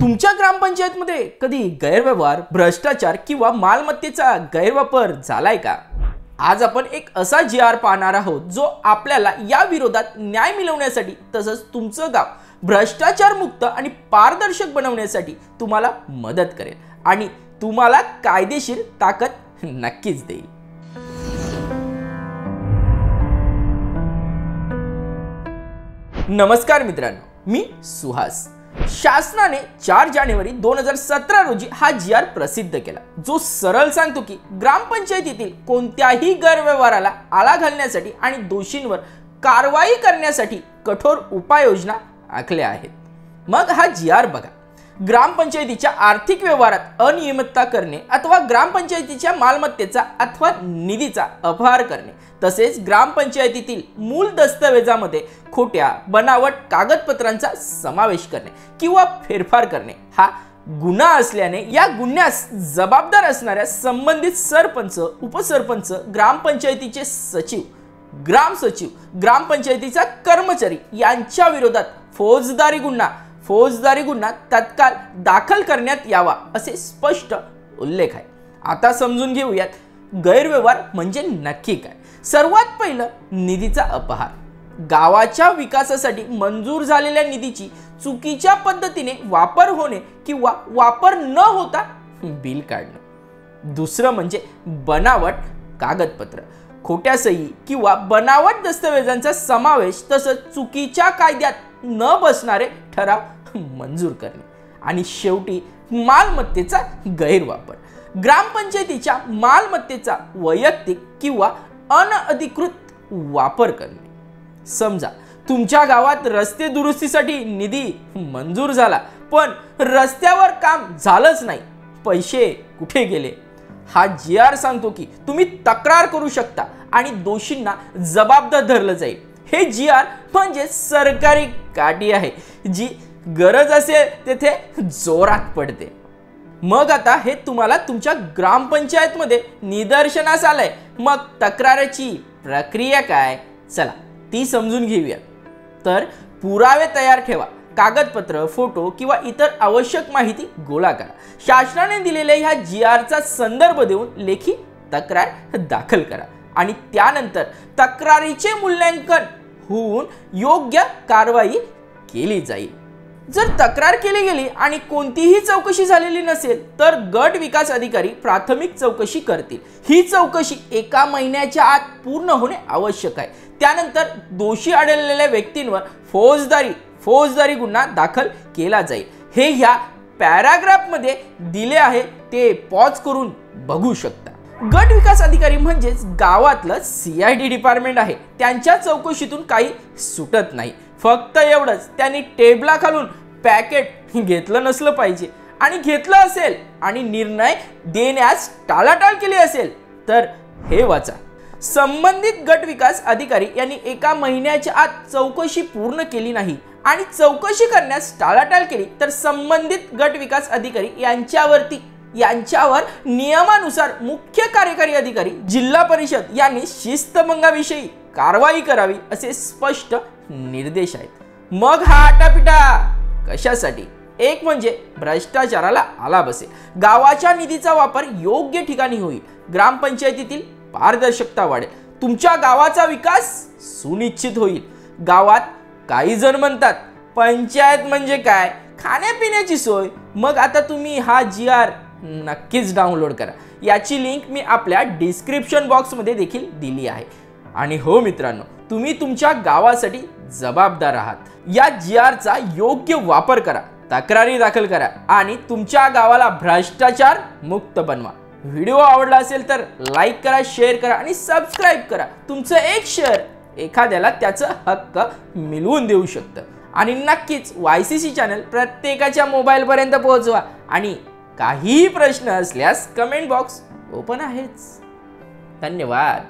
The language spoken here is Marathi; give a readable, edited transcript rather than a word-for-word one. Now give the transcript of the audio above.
तुमच्या ग्रामपंचायतमध्ये कधी गैरव्यवहार, भ्रष्टाचार किंवा मालमत्तेचा गैरवापर झालाय का? आज आपण एक असा जी.आर. पाहणार आहोत जो आपल्याला या विरोधात न्याय मिळवण्यासाठी तसंच तुमचं गाव भ्रष्टाचार मुक्त आणि पारदर्शक बनवण्यासाठी तुम्हाला मदत करेल आणि तुम्हाला कायदेशीर ताकद नक्कीच देईल. नमस्कार मित्रांनो, मी सुहास. शासनाने 4 जानेवारी 2017 रोजी हा जी.आर. प्रसिद्ध केला, जो सरळ सांगतो की ग्रामपंचायतीतील कोणत्याही गैरव्यवहाराला आळा घालण्यासाठी आणि दोषींवर कारवाई करण्यासाठी कठोर उपाययोजना आखल्या आहेत. मग हा जी.आर. बघा. ग्रामपंचायतीच्या आर्थिक व्यवहारात अनियमितता करणे अथवा ग्रामपंचायतीच्या मालमत्तेचा अथवा निधीचा अपहार करणे, तसेच ग्रामपंचायतीतील मूळ दस्तऐवजामध्ये खोट्या बनावट कागदपत्रांचा समावेश करणे किंवा फेरफार करणे हा गुन्हा असल्याने या गुन्ह्यास जबाबदार असणाऱ्या संबंधित सरपंच, उपसरपंच, ग्रामपंचायतीचे सचिव, ग्रामसचिव, ग्रामपंचायतीचा कर्मचारी यांच्या विरोधात फौजदारी गुन्हा तत्काळ दाखल करण्यात यावा असे स्पष्ट उल्लेख आहे. आता समजून घेऊयात गैरव्यवहार म्हणजे नक्की काय. सर्वात पहिलं, निधीचा अपहार. गावाच्या विकासासाठी मंजूर झालेल्या निधीची चुकीच्या पद्धतीने वापर होणे किंवा वापर न होता बिल काढणे. दुसरं म्हणजे बनावट कागदपत्र. खोट्या सही किंवा बनावट दस्तऐवजांचा समावेश तसंच चुकीच्या कायद्यात न बसणारे ठराव मंजूर करणे. आणि शेवटी मालमत्तेचा गैरवापर. ग्रामपंचायतीच्या मालमत्तेचा वैयक्तिक किंवा अनधिकृत वापर करणे. समजा तुमच्या गावात रस्ते दुरुस्तीसाठी निधी मंजूर झाला, पण रस्त्यावर काम झालंच नाही. पैसे कुठे गेले? हा जी.आर. सांगतो की तुम्ही तक्रार करू शकता आणि दोषींना जबाबदार धरलं जाईल. हे जी.आर. म्हणजे सरकारी काठी आहे, जी गरज असेल तेथे जोरात पडते. मग आता हे तुम्हाला तुमच्या ग्रामपंचायतमध्ये निदर्शनास आलंय. मग तक्रारीची प्रक्रिया काय, चला ती समजून घेऊया. तर पुरावे तयार ठेवा. कागदपत्र, फोटो किंवा इतर आवश्यक माहिती गोळा करा. शासनाने दिलेल्या ह्या जी.आर.चा संदर्भ देऊन लेखी तक्रार दाखल करा आणि त्यानंतर तक्रारीचे मूल्यांकन होऊन योग्य कारवाई केली जाईल. जर तक्रार केली गेली आणि कोणतीही चौकशी झालेली नसेल तर गट विकास अधिकारी प्राथमिक चौकशी करतील. ही चौकशी 1 महिन्याच्या आत पूर्ण होणे आवश्यक आहे. त्यानंतर दोषी आढळलेल्या व्यक्तींवर फौजदारी गुन्हा दाखल केला जाईल. हे ह्या पॅराग्राफ मध्ये दिले आहे, ते पॉज करून बघू शकता. गट विकास अधिकारी म्हणजेच गावातलं CID डिपार्टमेंट आहे. त्यांच्या चौकशीतून काही सुटत नाही. फक्त एवढंच, त्यांनी टेबला खालून पॅकेट घेतलं नसलं पाहिजे, आणि घेतलं असेल आणि निर्णय देण्यास टाळाटाळ केली असेल तर हे वाचा. संबंधित गट विकास अधिकारी यांनी 1 महिन्याच्या आत चौकशी पूर्ण केली नाही आणि चौकशी करण्यास टाळाटाळ केली तर संबंधित गट विकास अधिकारी यांच्यावर नियमानुसार मुख्य कार्यकारी अधिकारी, जिल्हा परिषद यांनी शिस्तभंगाविषयी कारवाई करावी असे स्पष्ट निर्देश आहेत. मग हा आटापिटा कशासाठी? एक म्हणजे भ्रष्टाचाराला आळा बसेल. गावाच्या निधीचा वापर योग्य ठिकाणी होईल. ग्रामपंचायतीतील पारदर्शकता वाढेल. तुमच्या गावाचा विकास सुनिश्चित होईल. गावात काही जण म्हणतात पंचायत म्हणजे काय, खाण्यापिण्याची सोय. मग आता तुम्ही हा जी.आर. नक्कीच डाउनलोड करा. याची लिंक मी आपल्या डिस्क्रिप्शन बॉक्समध्ये देखील दिली आहे. आणि हो मित्रांनो, तुम्ही तुमच्या गावासाठी जबाबदार आहात. या जी.आर.चा योग्य वापर करा, तक्रारी दाखल करा आणि तुमच्या गावाला भ्रष्टाचार मुक्त बनवा. व्हिडिओ आवडला असेल तर लाईक करा, शेअर करा आणि सबस्क्राईब करा. तुमचं एक शेअर एखाद्याला त्याचा हक्क मिळवून देऊ शकतं. आणि नक्कीच YCC चॅनल प्रत्येकाच्या मोबाईलपर्यंत पोहोचवा. आणि काही प्रश्न असल्यास कमेंट बॉक्स ओपन आहेच. धन्यवाद.